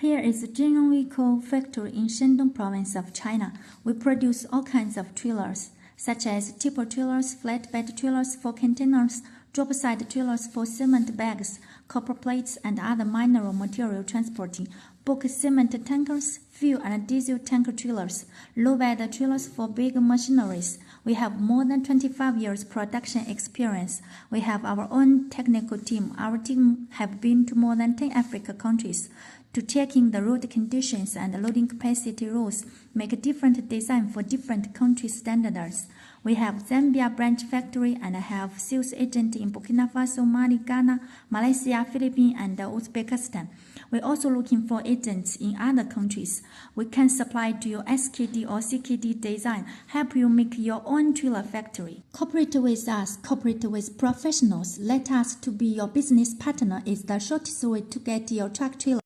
Here is the Genron vehicle factory in Shandong province of China. We produce all kinds of trailers, such as tipper trailers, flatbed trailers for containers, drop-side trailers for cement bags, copper plates, and other mineral material transporting, bulk cement tankers, fuel and diesel tanker trailers, low-bed trailers for big machineries. We have more than 25 years production experience. We have our own technical team. Our team have been to more than 10 African countries to checking the road conditions and loading capacity rules, make a different design for different country standards. We have Zambia branch factory and have sales agent in Burkina Faso, Mali, Ghana, Malaysia, Philippines, and Uzbekistan. We're also looking for agents in other countries. We can supply to your SKD or CKD design, help you make your own trailer factory. Cooperate with us, cooperate with professionals. Let us to be your business partner is the shortest way to get your truck trailer.